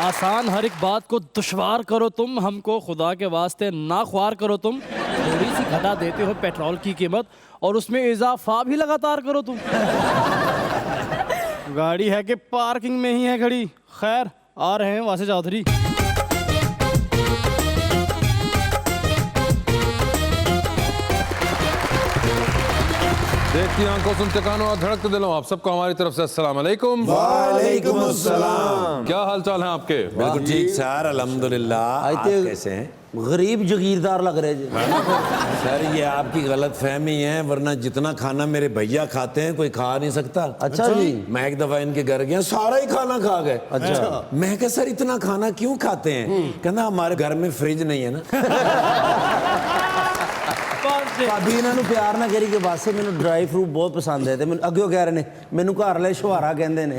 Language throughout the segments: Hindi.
आसान हर एक बात को दुश्वार करो तुम, हमको खुदा के वास्ते ना ख्वार करो तुम। थोड़ी सी घटा देते हो पेट्रोल की कीमत और उसमें इजाफा भी लगातार करो तुम। गाड़ी है कि पार्किंग में ही है खड़ी। खैर, आ रहे हैं वासे चौधरी। देखती आंखों, सुनते कानों और धड़कते दिलों, आप सबको हमारी तरफ से अस्सलाम वालेकुम। वालेकुम अस्सलाम। क्या हाल चाल है आपके? बिल्कुल ठीक सर, अल्हम्दुलिल्लाह। आप कैसे हैं? गरीब जगीरदार लग रहे जी। सर ये आपकी गलत फहमी है, वरना जितना खाना मेरे भैया खाते हैं कोई खा नहीं सकता। अच्छा जी। मैं एक दफा इनके घर गया, सारा ही खाना खा गए। अच्छा। मैं कहा सर इतना खाना क्यों खाते हैं? कहना हमारे घर में फ्रिज नहीं है ना। भाभी इन्होंने प्यार ना करी के वास्ते मैंने ड्राई फ्रूट बहुत पसंद है। मैं अगे कह रहे ने मैनू घर वाले छुहारा कहते ने।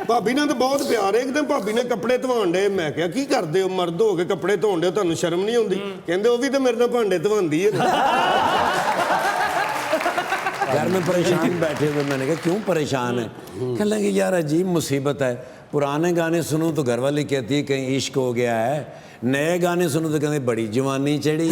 भाभी ने तो बहुत प्यार है। एकदम भाभी ने कपड़े धवान डे, मैं क्या की करते हो, मर्द हो के कपड़े धोन डे, तुहानू शर्म नहीं आउंदी? कहंदे वो भी तो मेरे नाल भांडे धवांदी है। घर में परेशान बैठे हुए, मैंने कहा क्यों परेशान है? कहने लगे यार अजीब मुसीबत है, पुराने गाने सुनूं तो घरवाली कहती है कहीं इश्क हो गया है, नए गाने सुनूं तो कहते बड़ी जवानी चढ़ी।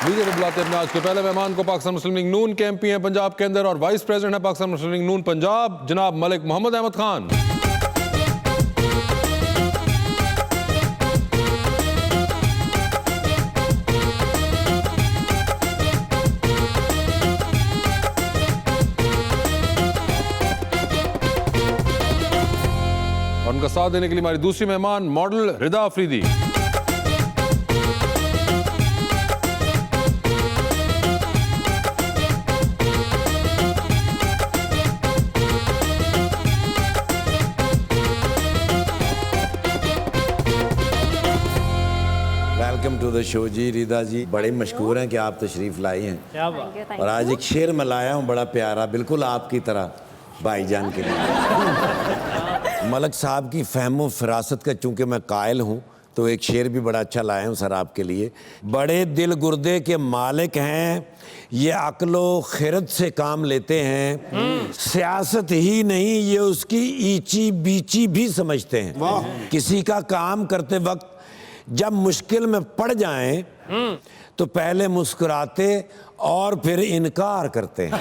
लीजिए बुलाते अपने आज के पहले मेहमान को। पाकिस्तान मुस्लिम लीग नून के एमपी हैं पंजाब के अंदर और वाइस प्रेसिडेंट है पाकिस्तान मुस्लिम लीग नून पंजाब, जनाब मलिक मोहम्मद अहमद खान। और उनका साथ देने के लिए हमारी दूसरी मेहमान model Rida Afridi. Welcome to the show जी। रिदा जी बड़े मशहूर हैं कि आप तशरीफ लाई हैं। क्या बात। और आज एक शेर मैं लाया हूँ बड़ा प्यारा, बिल्कुल आपकी तरह भाईजान के लिए। मलिक साहब की फहमो फिरासत का चूंकि मैं कायल हूँ तो एक शेर भी बड़ा अच्छा लाया हूँ सर आपके लिए। बड़े दिल गुर्दे के मालिक हैं, ये अक्लो खिरत से काम लेते हैं, सियासत ही नहीं ये उसकी ईची बीची भी समझते हैं। किसी का काम करते वक्त जब मुश्किल में पड़ जाएं तो पहले मुस्कुराते और फिर इनकार करते हैं।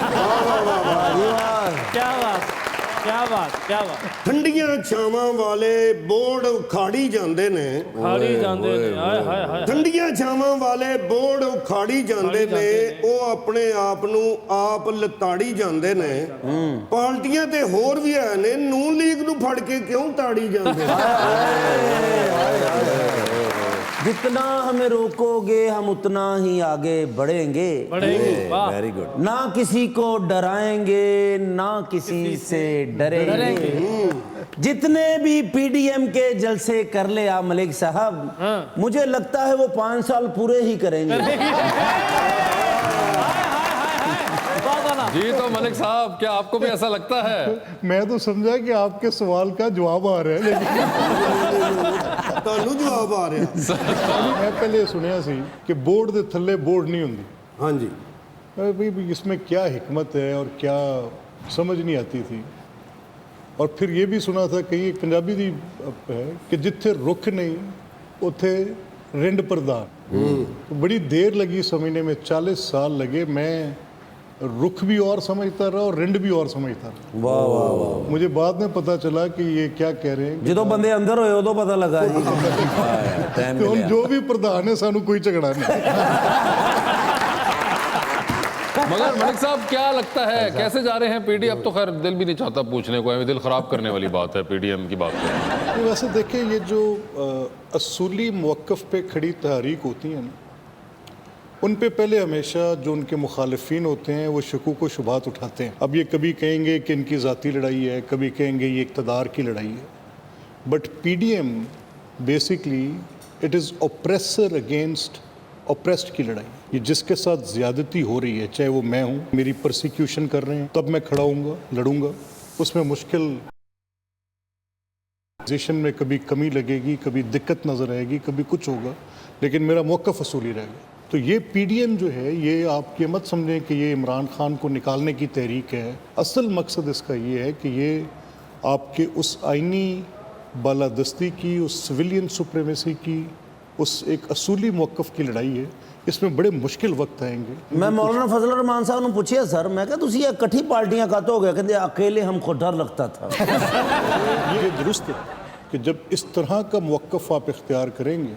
क्या बात, क्या बात, क्या बात। ठंडियां छावां वाले बोर्ड उखाड़ी जांदे ने, खाड़ी जांदे ने, हाय हाय हाय। ठंडियां छावां वाले बोर्ड उखाड़ी जांदे ने, वो अपने आप नू आप लताड़ी जांदे ने। पार्टियां ते होर भी है ने, नून लीग नू फड़ के क्यों ताड़ी जांदे ने? जितना हमें रोकोगे हम उतना ही आगे बढ़ेंगे। Very good. ना किसी को डराएंगे ना किसी से डरेंगे। जितने भी पीडीएम के जलसे कर ले आ मलिक साहब, मुझे लगता है वो 5 साल पूरे ही करेंगे। जी तो मलिक साहब क्या आपको भी ऐसा लगता है? मैं तो समझा कि आपके सवाल का जवाब आ रहा है, लेकिन तानू जवाब आ रहा। मैं पहले सुनिया सी कि बोर्ड दे थल्ले बोर्ड नहीं हुंदी। हाँ जी। भाई इसमें क्या हिकमत है और क्या समझ नहीं आती थी। और फिर ये भी सुना था कहीं एक पंजाबी दी है कि जिथे रुख नहीं उथे रिंड प्रधान। तो बड़ी देर लगी समझने में, 40 साल लगे। मैं रुख भी और समझता रहा और रिंड भी और समझता रहा। वाह वाह वाह। मुझे बाद में पता चला कि ये क्या कह रहे हैं। जो बंदे अंदर होए उदों पता लगा जी। कि हम जो भी प्रधान है सानू कोई झगड़ा नहीं। मगर मलिक साहब क्या लगता है कैसे जा रहे हैं पीडी? अब तो खैर दिल भी नहीं चाहता पूछने को, दिल खराब करने वाली बात है पीडीएम की बात है। तो वैसे देखें ये जो असूली मौक़िफ़ पे खड़ी तहरीक होती है ना, उन पे पहले हमेशा जो उनके मुखालिफिन होते हैं वो शकूक व शुबात उठाते हैं। अब ये कभी कहेंगे कि इनकी ज़ाती लड़ाई है, कभी कहेंगे ये इक़्तिदार की लड़ाई है। But PDM basically it is oppressor against oppressed की लड़ाई। ये जिसके साथ ज़्यादती हो रही है, चाहे वो मैं हूँ, मेरी परसिक्यूशन कर रहे हैं, तब मैं खड़ा हूँगा, लड़ूंगा। उसमें मुश्किल पोजीशन में कभी कमी लगेगी, कभी दिक्कत नज़र आएगी, कभी कुछ होगा, लेकिन मेरा मौक़िफ़ असूली रहेगा। तो ये पीडीएम जो है, ये आप ये मत समझें कि ये इमरान खान को निकालने की तहरीक है। असल मकसद इसका ये है कि ये आपके उस आइनी बालादस्ती की, उस सिविलियन सुप्रीमेसी की, उस एक असूली मौक़िफ़ की लड़ाई है। इसमें बड़े मुश्किल वक्त आएंगे। मैं मौलाना फजल रहमान साहब ने पूछिया सर, मैं क्या तुसी इकट्ठी पार्टियां कात हो गया, कहते अकेले हमको डर लगता था। ये दुरुस्त है कि जब इस तरह का मौक़िफ़ आप इख्तियार करेंगे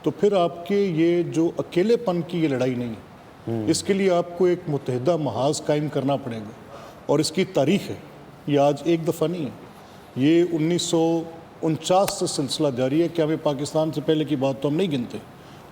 तो फिर आपके ये जो अकेलेपन की ये लड़ाई नहीं है, इसके लिए आपको एक मुत्तहिदा महाज कायम करना पड़ेगा। और इसकी तारीख़ है, ये आज एक दफ़ा नहीं है, ये 1949 से सिलसिला जारी है। क्या हमें पाकिस्तान से पहले की बात तो हम नहीं गिनते,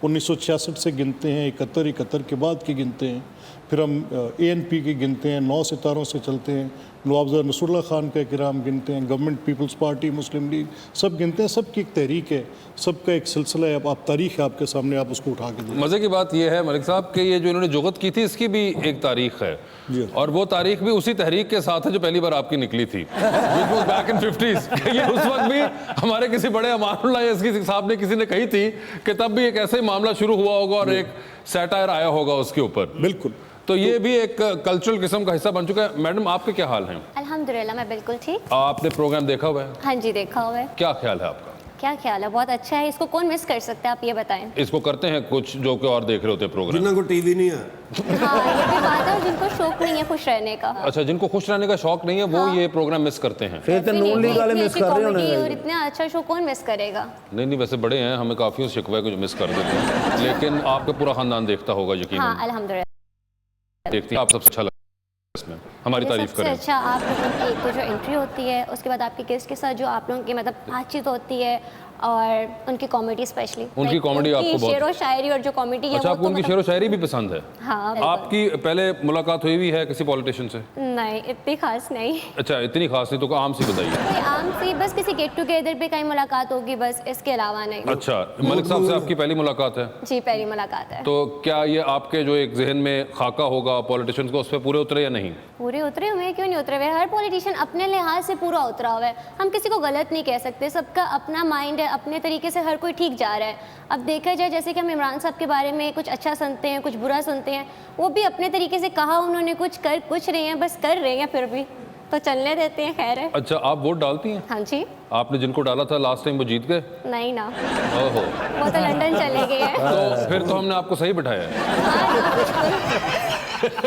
1966 से गिनते हैं, 71 के बाद की गिनते हैं, फिर हम ANP की गिनते हैं, 9 सितारों से चलते हैं, नवाब नसरुल्लाह खान का किराम गिनते हैं, गवर्नमेंट पीपल्स पार्टी, मुस्लिम लीग, सब गिनते हैं। सबकी एक तहरीक है, सबका एक सिलसिला है। अब आप तारीख है आपके सामने, आप उसको उठा के दें। मज़े की बात यह है मलिक साहब कि ये जो इन्होंने जुगत की थी इसकी भी एक तारीख है, और वो तारीख भी उसी तहरीक के साथ है जो पहली बार आपकी निकली थी, बैक इन 50s। ये उस वक्त भी हमारे किसी बड़े अमानुल्लाह याज़की साहब ने किसी ने कही थी कि तब भी एक ऐसे ही मामला शुरू हुआ होगा और एक सैटायर आया होगा उसके ऊपर। बिल्कुल। तो ये भी एक कल्चरल किस्म का हिस्सा बन चुका है। मैडम, आपके क्या हाल हैं? अल्हम्दुलिल्लाह मैं बिल्कुल ठीक। आपने प्रोग्राम देखा हुआ है? हाँ जी, देखा हुआ है। क्या ख्याल है आपका? क्या ख्याल है? बहुत अच्छा है। इसको कौन मिस कर सकता है, आप ये बताएं। इसको करते हैं कुछ जो कि और देख रहे होते हैं प्रोग्राम। जिन्हों को टीवी नहीं है। हाँ, ये भी बात है। और जिनको शौक नहीं है खुश रहने का, अच्छा, जिनको खुश रहने का शौक नहीं है वो ये प्रोग्राम मिस करते हैं। फिर तो नून लीग वाले मिस कर रहे कॉमेडी और होंगे। इतना अच्छा शो कौन मिस करेगा? नहीं, वैसे बड़े हैं, हमें काफी शिकवा है कि जो मिस कर देते हैं, लेकिन आपका पूरा खानदान देखता होगा यकीनन। हाँ अल्हम्दुलिल्लाह देखती हैं। आप सबसे अच्छा लगता है इसमें, हमारी तारीफ सबसे करें। अच्छा आप लोगों की एक तो जो एंट्री होती है, उसके बाद आपके गेस्ट के साथ जो आप लोगों की मतलब बातचीत होती है, और उनकी कॉमेडी स्पेशली। उनकी कॉमेडी आपको बहुत, शेरो शायरी और जो कॉमेडी है। अच्छा, आपको उनकी शेरो शायरी भी पसंद है? हाँ। आपकी पहले मुलाकात हुई हुई है किसी पॉलिटिशियन से? नहीं, इतनी खास नहीं। अच्छा, इतनी खास नहीं तो आम सी बताइए। कोई आम सी, बस किसी गेट टुगेदर पे कहीं मुलाकात होगी, बस इसके अलावा नहीं। अच्छा, मलिक साहब से आपकी पहली मुलाकात है? जी, पहली मुलाकात है। तो क्या ये आपके जो एक जहन में खाका होगा पॉलिटिशियन को, उस पर पूरे उतरे या नहीं? पूरे उतरे हुए हैं, क्यों नहीं उतरे हुए? हर पॉलिटिशियन अपने लिहाज से पूरा उतरा हुआ है। हम किसी को गलत नहीं कह सकते, सबका अपना माइंड है, अपने तरीके से हर कोई ठीक जा रहा है। अब देखा जाए, जैसे कि हम इमरान साहब के बारे में कुछ अच्छा सुनते हैं, कुछ बुरा सुनते हैं, वो भी अपने तरीके से कहा उन्होंने, कुछ रहे हैं, बस कर रहे हैं, फिर भी तो चलने देते हैं, खैर है। अच्छा, आप वोट डालती हैं? हाँ जी। आपने जिनको डाला था लास्ट टाइम वो जीत गए? नहीं ना, ओहो, वो तो लंदन चले गए हैं। तो फिर तो हमने आपको सही बिठाया है।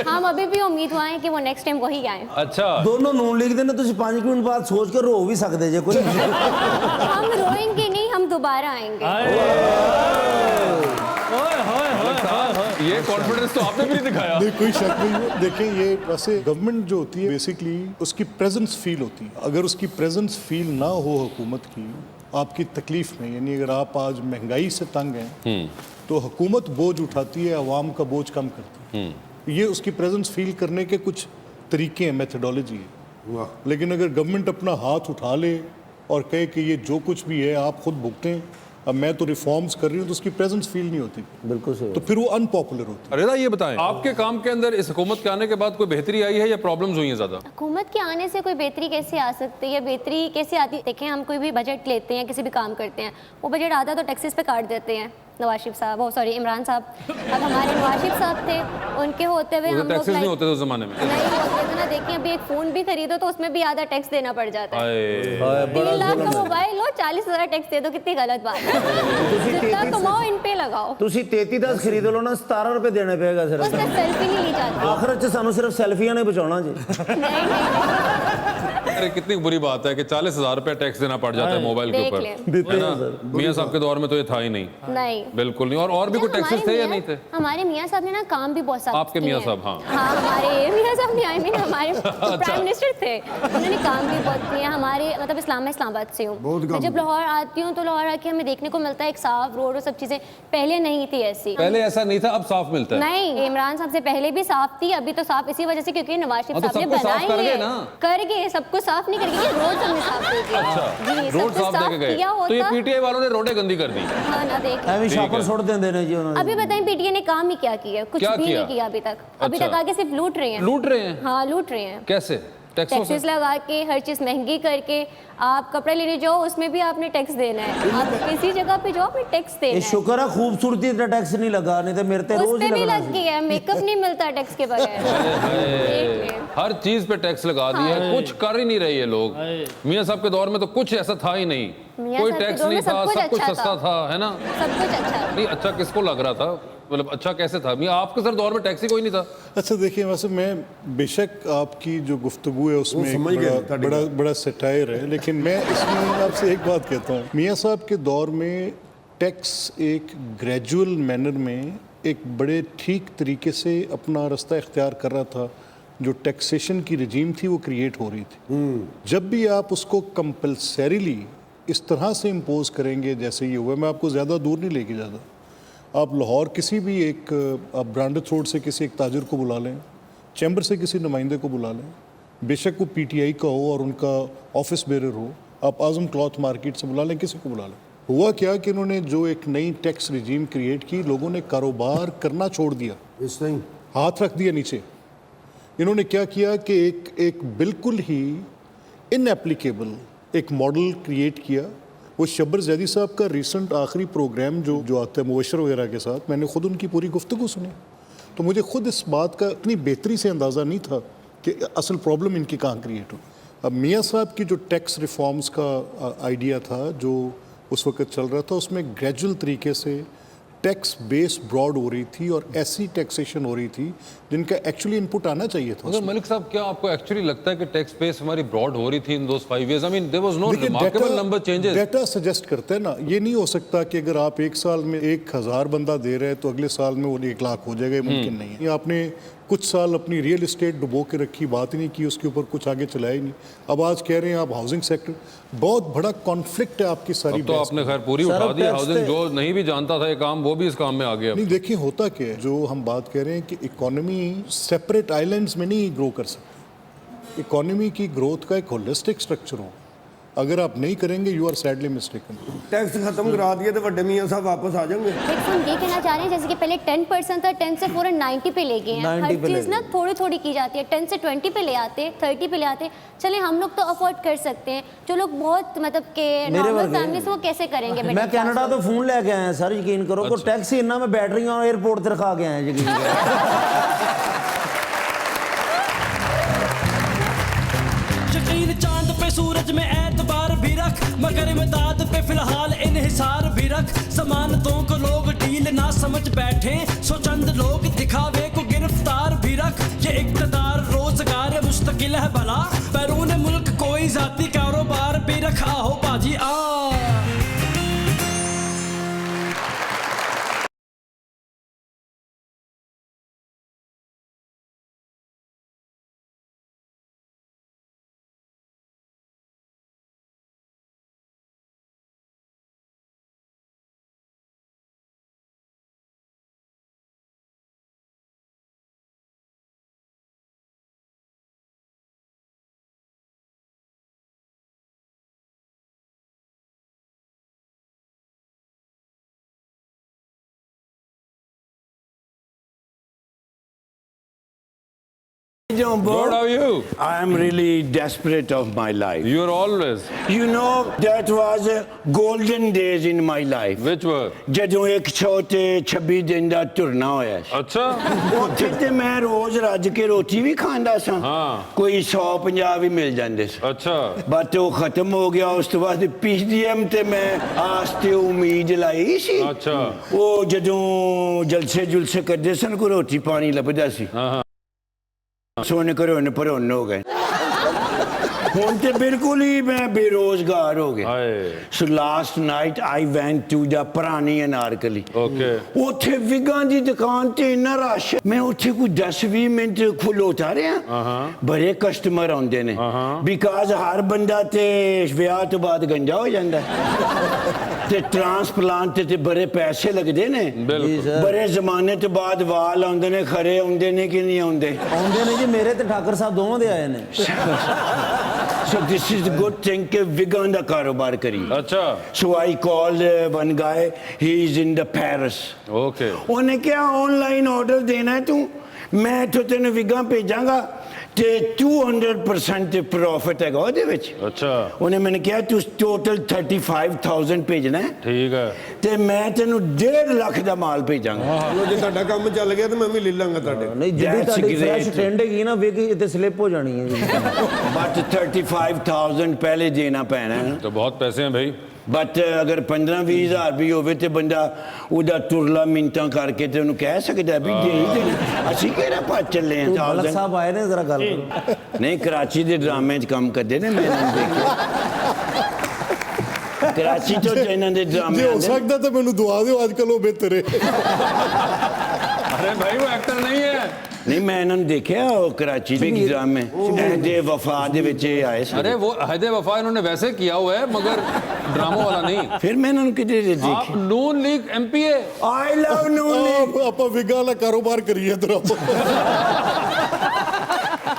हम अभी भी उम्मीदवार हैं कि वो नेक्स्ट टाइम वही आए। अच्छा, दोनों नून लीग दे ने तुसी 5 मिनट बाद सोच के रो भी सकते जे कोई। हम रोएंगे नहीं, हम दोबारा आएंगे। ये कॉन्फिडेंस तो आपने भी नहीं दिखाया। नहीं, कोई शक नहीं है। देखें, ये वैसे गवर्नमेंट जो होती है बेसिकली उसकी प्रेजेंस फील होती है। अगर उसकी प्रेजेंस फील ना हो हुकूमत की आपकी तकलीफ में, यानी अगर आप आज महंगाई से तंग हैं तो हुकूमत बोझ उठाती है, अवाम का बोझ कम करती है। ये उसकी प्रेजेंस फील करने के कुछ तरीके हैं, मेथडोलॉजी है। लेकिन अगर गवर्नमेंट अपना हाथ उठा ले और कहे कि ये जो कुछ भी है आप खुद भुगतें, अब मैं तो रिफॉर्म्स कर रही हूँ, तो उसकी प्रेजेंस फील नहीं होती। बिल्कुल सही। तो फिर वो अनपॉपुलर होती है। रेदा, ये बताएं, आपके काम के अंदर इस हुकूमत के आने के बाद कोई बेहतरी आई है या प्रॉब्लम्स हुई हैं ज़्यादा? हुकूमत के आने से कोई बेहतरी कैसे आ सकती है? बेहतरी कैसे आती? देखें, हम कोई भी बजट लेते हैं, किसी भी काम करते हैं, वो बजट आता तो टैक्सेस पे काट देते हैं। नवाज शरीफ साहब, वो सॉरी इमरान साहब, अब हमारे नवाज शरीफ साहब थे, उनके होते हुए हम लोग टैक्सेस नहीं होते थे उस जमाने में? नहीं होते थे ना। देखिए, अभी एक फ़ोन भी खरीदो तो उसमें भी आधा टैक्स देना पड़ जाता है। 3 लाख का मोबाइल लो, 40,000 टैक्स दे दो, कितनी गलत बात है। जितना कमाओ इन पे लगाओ। तुसी 33 खरीद लो ना, 17 रुपए देने पेगा सिर्फ। उसमें सेल्फी नहीं ली जाती। आखिरत च सानू सिर्फ सेल्फियां ने बचाना जी। अरे कितनी बुरी बात है कि 40,000 रुपए टैक्स देना पड़ जाता है मोबाइल के देख ऊपर, देते है हैं ना? सर। मियां साहब के दौर में तो ये था ही नहीं, नहीं, बिल्कुल नहीं। और भी कोई टैक्सेस थे या नहीं थे? हमारे मियां साहब ने ना काम भी बहुत साफ आपके किए मियां हैं। साहब? हाँ, हाँ, हमारे मियां साहब नहीं, आई मीन हमारे प्राइम मिनिस्टर थे, उन्होंने काम भी बहुत किए। हमारे मतलब इस्लामाबाद से हूँ मैं, जब लाहौर आती हूँ तो लाहौर आके हमें देखने को मिलता है एक साफ रोड और सब चीज़ें। पहले नहीं थी ऐसी। पहले ऐसा नहीं था, अब साफ मिलता है। नहीं, इमरान साहब से पहले भी साफ थी, अभी तो साफ इसी वजह से क्योंकि नवाज शरीफ तो साहब ने सबको साफ कर बनाई गए है। ना? कर गए, सबको साफ नहीं कर गए, रोड सबने साफ कर दिया। अच्छा, जी, रोड सबको साफ देके गए किया तो ये होता। पीटीआई वालों ने रोडें गंदी कर दी। हाँ ना, देख एवं शॉपर छोड़ देंदे ने जी उन्होंने। अभी बताएं पीटीए ने काम ही क्या किया? कुछ क्या भी किया? नहीं किया अभी तक। अभी अच्छा। तक आगे सिर्फ लूट रहे हैं। लूट रहे हैं? हाँ, लूट रहे हैं। कैसे? टैक्सेस लगा के हर चीज़ महंगी करके आप कपड़ा लेने जाओ उसमें भी आपने टैक्स देना है, आप किसी जगह पे जाओ आपने टैक्स देना ये है। शुक्र है खूबसूरती इतना टैक्स नहीं लगा, नहीं तो मेरे ते उस रोज पे ही भी लगना लग गया है, मेकअप नहीं मिलता टैक्स के बगैर। देख ले। हर चीज पे टैक्स लगा दिया है, कुछ कर ही नहीं रहे ये लोग। मियाँ साहब के दौर में तो कुछ ऐसा था ही नहीं, मियाँ कोई साहब के टैक्स दौर में नहीं था, सब कुछ सब कुछ अच्छा सस्ता था, है ना? सब कुछ अच्छा। नहीं अच्छा किसको लग रहा था, मतलब अच्छा कैसे था? मियाँ आपके सर दौर में टैक्स ही कोई नहीं था। अच्छा देखिए, वैसे मैं बेशक आपकी जो गुफ्तगू है उसमें एक समझ गया, बड़ा बड़ा बड़ा सटायर है, लेकिन मैं इसमें आपसे एक बात कहता हूँ। मियाँ साहब के दौर में टैक्स एक ग्रेजुअल मैनर में एक बड़े ठीक तरीके से अपना रास्ता इख्तियार कर रहा था। जो टैक्सेशन की रजीम थी वो क्रिएट हो रही थी। जब भी आप उसको कंपल्सरीली इस तरह से इम्पोज करेंगे जैसे ये हुआ, मैं आपको ज़्यादा दूर नहीं लेके जाता, आप लाहौर किसी भी एक आप ब्रांडेड रोड से किसी एक ताजिर को बुला लें, चैम्बर से किसी नुमाइंदे को बुला लें, बेशक वो पीटीआई का हो और उनका ऑफिस बेरर हो, आप आज़म क्लॉथ मार्केट से बुला लें, किसी को बुला लें। हुआ क्या कि इन्होंने जो एक नई टैक्स रिजीम क्रिएट की, लोगों ने कारोबार करना छोड़ दिया, हाथ रख दिया नीचे। इन्होंने क्या किया कि एक बिल्कुल ही इनएप्लीकेबल एक मॉडल क्रिएट किया। वो शब्बर जैदी साहब का रिसेंट आखिरी प्रोग्राम जो आता है मुबशर वगैरह के साथ, मैंने खुद उनकी पूरी गुफ्तगू सुनी, तो मुझे खुद इस बात का इतनी बेहतरी से अंदाज़ा नहीं था कि असल प्रॉब्लम इनकी कहाँ क्रिएट हो। अब मियाँ साहब की जो टैक्स रिफॉर्म्स का आइडिया था जो उस वक्त चल रहा था, उसमें ग्रेजुअल तरीके से टैक्स बेस ब्रॉड हो रही थी और ऐसी टैक्सेशन हो रही थी जिनका एक्चुअली इनपुट आना चाहिए था। मगर मलिक साहब, क्या आपको एक्चुअली लगता है कि टैक्स बेस हमारी ब्रॉड हो रही थी in those 5 years? I mean there was no remarkable number changes. Data suggest करते हैं ना, ये नहीं हो सकता कि अगर आप एक साल में 1000 बंदा दे रहे हैं तो अगले साल में वो 1 लाख हो जाएगा, ये मुमकिन नहीं है। ये आपने कुछ साल अपनी रियल एस्टेट डुबो के रखी, बात ही नहीं की, उसके ऊपर कुछ आगे चलाया ही नहीं। अब आज कह रहे हैं आप हाउसिंग सेक्टर, बहुत बड़ा कॉन्फ्लिक्ट है आपकी सारी। अब तो आपने खैर पूरी उठा दी हाउसिंग, जो नहीं भी जानता था ये काम वो भी इस काम में आ गया। नहीं देखिए होता क्या है, जो हम बात कह रहे हैं कि इकोनॉमी सेपरेट आइलैंड्स में नहीं ग्रो कर सकती। इकोनॉमी की ग्रोथ का एक होलिस्टिक स्ट्रक्चर हो, अगर आप नहीं करेंगे you are sadly mistaken. Tax खत्म करा दिए तो बड़े मियाँ साहब वापस आ जाएंगे। देखो हम ये कहना चाह रहे हैं जैसे कि पहले 10% था, 10 से फौरन 90 पे ले गए हैं। 90 हर पे ले चीज़ ना थोड़ी थोड़ी की जाती है, 10 से 20 पे ले आते, 30 पे ले आते। चले हम लोग तो अफोर्ड कर सकते हैं, जो लोग बहुत मतलब के नॉर्मल फैमिली से वो कैसे करेंगे? मैं कनाडा तो फोन लेके आया हैं सर, यकीन करो को टैक्सी इतना मैं बैटरी और एयरपोर्ट तक खा के आया, यकीन करो। यकीन चांद पे सूरज में एतबार भी रख, मगर इमदाद पे फिलहाल इन्हिसार भी रख। जमानतों को लोग डील ना समझ बैठे, सो चंद लोग दिखावे को गिरफ्तार भी रख। ये इक्तदार रोजगार मुस्तकिल है भला, बैरून मुल्क कोई जाती कारोबार भी रखा हो बाजी आ। John Bo, Good, how are you? I am really desperate of my life. You are always. You know, that was golden days in my life. Which were? ਜਦੋਂ ਇੱਕ ਛੋਟੇ 26 ਦਿਨ ਦਾ ਤੁਰਨਾ ਹੋਇਆ ਸੀ, अच्छा ਉੱਥੇ ਤੇ ਮੈਂ ਰੋਜ਼ ਰੱਜ ਕੇ ਰੋਟੀ ਵੀ ਖਾਂਦਾ ਸਾਂ, ਕੋਈ 150 ਵੀ ਮਿਲ ਜਾਂਦੇ ਸੀ। अच्छा ਬਟ ਉਹ ਖਤਮ ਹੋ ਗਿਆ। ਉਸ ਤੋਂ ਬਾਅਦ ਪੀਸੀਐਮ ਤੇ ਮੈਂ ਆਸ ਤੇ ਉਮੀਦ ਲਾਈ ਸੀ। अच्छा ਉਹ ਜਦੋਂ ਜਲਸੇ ਜੁਲਸੇ ਕਰਦੇ ਸਨ ਕੋਈ ਰੋਟੀ ਪਾਣੀ ਲੱਭਦਾ ਸੀ, सोने करो न परोन हो गए। ਹੁਣ ਤੇ ਬਿਲਕੁਲ ਹੀ ਮੈਂ ਬੇਰੋਜ਼ਗਾਰ ਹੋ ਗਿਆ। So last night I went to the ਪੁਰਾਣੀ ਅਨਾਰਕਲੀ। ਓਕੇ ਉੱਥੇ ਵਿਗਾਂ ਦੀ ਦੁਕਾਨ ਤੇ ਇੰਨਾ ਰਸ਼, ਮੈਂ ਉੱਥੇ ਕੋਈ 10-20 ਮਿੰਟ ਖਲੋਤਾ ਰਿਹਾ। ਬੜੇ ਕਸਟਮਰ ਆਉਂਦੇ ਨੇ, ਬਿਕਾਜ਼ ਹਰ ਬੰਦਾ ਤੇ ਵਿਆਹ ਤੋਂ ਬਾਅਦ ਗੰਜਾ ਹੋ ਜਾਂਦਾ ਤੇ ਟ੍ਰਾਂਸਪਲਾਂਟ ਤੇ ਬੜੇ ਪੈਸੇ ਲੱਗਦੇ ਨੇ। ਬੜੇ ਜ਼ਮਾਨੇ ਤੋਂ ਬਾਅਦ ਵਾਲ ਆਉਂਦੇ ਨੇ, ਖਰੇ ਆਉਂਦੇ ਨੇ ਕਿ ਨਹੀਂ ਆਉਂਦੇ? ਆਉਂਦੇ ਨੇ ਜੀ, ਮੇਰੇ ਤੇ ਠਾਕਰ ਸਾਹਿਬ ਦੋਵਾਂ ਦੇ ਆਏ ਨੇ। So this is a good thing कि विगन का कारोबार करी। अच्छा So I called one guy, he is in the Paris। Okay उन्हें क्या ऑनलाइन ऑर्डर देना है तू, मैं तो तेन विगा भेजांगा ਤੇ 200% ਤੇ ਪ੍ਰੋਫਿਟ ਹੈਗਾ ਉਹਦੇ ਵਿੱਚ। अच्छा ਉਹਨੇ ਮੈਨੂੰ ਕਿਹਾ ਤੂੰ ਟੋਟਲ 35000 ਭੇਜਣਾ ਹੈ ठीक है। ਤੇ ਮੈਂ ਤੈਨੂੰ 1.5 ਲੱਖ ਦਾ ਮਾਲ ਭੇਜਾਂਗਾ। ਚਲੋ ਜੇ ਤੁਹਾਡਾ ਕੰਮ ਚੱਲ ਗਿਆ ਤਾਂ ਮੈਂ ਵੀ ਲੈ ਲਾਂਗਾ ਤੁਹਾਡੇ ਕੋਲ। ਨਹੀਂ ਜਿਹੜੀ That's ਤੁਹਾਡੀ great. ਫਰੈਸ਼ ਟ੍ਰੈਂਡ ਹੈਗੀ ਨਾ ਵੇਖੀ ਇੱਥੇ ਸਲਿੱਪ ਹੋ ਜਾਣੀ ਹੈ। ਬਟ 35000 ਪਹਿਲੇ ਦੇਣਾ ਪੈਣਾ ਹੈ। तो बहुत पैसे हैं भाई। ਬਟ ਅਗਰ 15-20 ਹਜ਼ਾਰ ਵੀ ਹੋਵੇ ਤੇ ਬੰਦਾ ਉਹਦਾ ਤੁਰਲਾ ਮਿੰਟਾਂ ਕਰਕੇ ਤੇ ਉਹਨੂੰ ਕਹਿ ਸਕਦਾ ਵੀ ਦੇ ਹੀ ਦੇਣਾ। ਅਸੀਂ ਕਿਹੜਾ ਭੱਜ ਚੱਲੇ ਆ ਮਲਕ ਸਾਹਿਬ ਆਏ ਨੇ ਜ਼ਰਾ ਗੱਲ ਕਰੋ। ਨਹੀਂ ਕਰਾਚੀ ਦੇ ਡਰਾਮੇ 'ਚ ਕੰਮ ਕਰਦੇ ਨੇ ਮੈਂ ਇਹਨਾਂ ਨੂੰ ਦੇਖਿਆ ਕਰਾਚੀ ਤੋਂ ਇਹਨਾਂ ਦੇ ਡਰਾਮੇ ਜੇ ਹੋ ਆਉਂਦੇ ਨੇ। ਸਕਦਾ ਤਾਂ ਮੈਨੂੰ ਦੁਆ ਦਿਓ ਅੱਜ ਕੱਲ ਉਹ ਬਿਹਤਰ ਹੈ। अरे भाई वो एक्टर नहीं है। ਨਹੀਂ ਮੈਂ ਇਹਨਾਂ ਨੂੰ ਦੇਖਿਆ ਉਹ ਕਰਾਚੀ ਦੇ ਡਰਾਮੇ ਦੇ ਵਫਾ ਦੇ ਵਿੱਚ ਇਹ ਆਏ ਸੀ। अरे वो अहद वफा इन्होंने वैसे किया हुआ है मगर ड्रामों वाला नहीं। ਫਿਰ ਮੈਂ ਇਹਨਾਂ ਨੂੰ ਕਿਤੇ आप ਦੇਖਿਆ। नून लीग एमपी है। ਆਈ ਲਵ ਨੂੰ ਆਪਾਂ ਵਿਗਾ ਵਾਲਾ ਕਾਰੋਬਾਰ ਕਰੀਏ ਇਧਰ ਆਓ।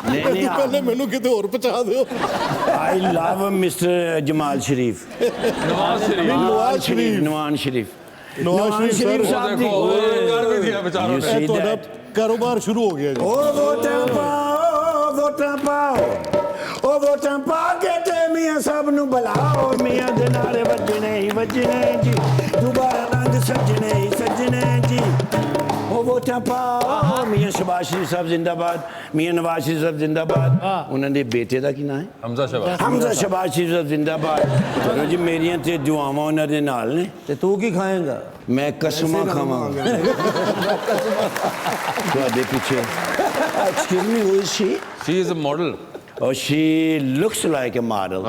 ਨਹੀਂ ਨਹੀਂ ਪਹਿਲੇ ਮੈਨੂੰ ਕਿਤੇ ਹੋਰ ਪਹੁੰਚਾ ਦਿਓ। ਆਈ ਲਵ ਮਿਸਟਰ ਜਮਾਲ ਸ਼ਰੀਫ। नवाज शरीफ। ਨਵਾਜ਼ ਸ਼ਰੀਫ। ਨਵਾਜ਼ ਸ਼ਰੀਫ। ਨਵਾਜ਼ ਸ਼ਰੀਫ ਸਾਹਿਬ ਦੀ। देखो रोजगार भी दिया बेचारों You ने। see ਤੁਹਾਡਾ that? ਕਾਰੋਬਾਰ ਸ਼ੁਰੂ ਹੋ ਗਿਆ ਜੀ। ਉਹ ਵੋਟਾਂ ਪਾਓ ਵੋਟਾਂ ਪਾਓ ਉਹ ਵੋਟਾਂ ਪਾ ਕੇ ਤੇ ਮੀਆਂ ਸਾਹਿਬ ਨੂੰ ਬੁਲਾਓ ਮੀਆਂ ਦੇ ਨਾਰੇ ਵੱਜਣੇ ਹੀ ਵੱਜਣੇ ਜੀ ਦੁਬਾਰਾ ਰੰਗ ਸੱਜਣੇ ਹੀ ਸੱਜਣੇ ਜੀ ਉਹ ਵੋਟਾਂ ਪਾਓ ਮੀਆਂ ਸ਼ਬਾਸ਼ ਸ਼ਰੀਫ ਸਾਹਿਬ ਜ਼ਿੰਦਾਬਾਦ ਮੀਆਂ ਨਵਾਜ਼ ਸ਼ਰੀਫ ਸਾਹਿਬ ਜ਼ਿੰਦਾਬਾਦ ਉਹਨਾਂ ਦੇ ਬੇਟੇ ਦਾ ਕੀ ਨਾਂ ਹੈ हमजा शबाज। ਹਮਜ਼ਾ ਸ਼ਬਾਸ਼ ਸ਼ਰੀਫ ਸਾਹਿਬ ਜ਼ਿੰਦਾਬਾਦ ਚਲੋ ਜੀ ਮੇਰੀਆਂ ਤੇ ਦੁਆਵਾਂ ਉਹਨਾਂ ਦੇ ਨਾਲ ਨੇ ਤੇ ਤੂੰ ਕੀ ਖਾਏਂਗਾ? ਮੈਂ ਕਸਮਾਂ ਖਾਵਾਂਗਾ ਤੁਹਾਡੇ ਪਿੱਛੇ excuse me who is Shri She is a model। Oh, she looks like a model.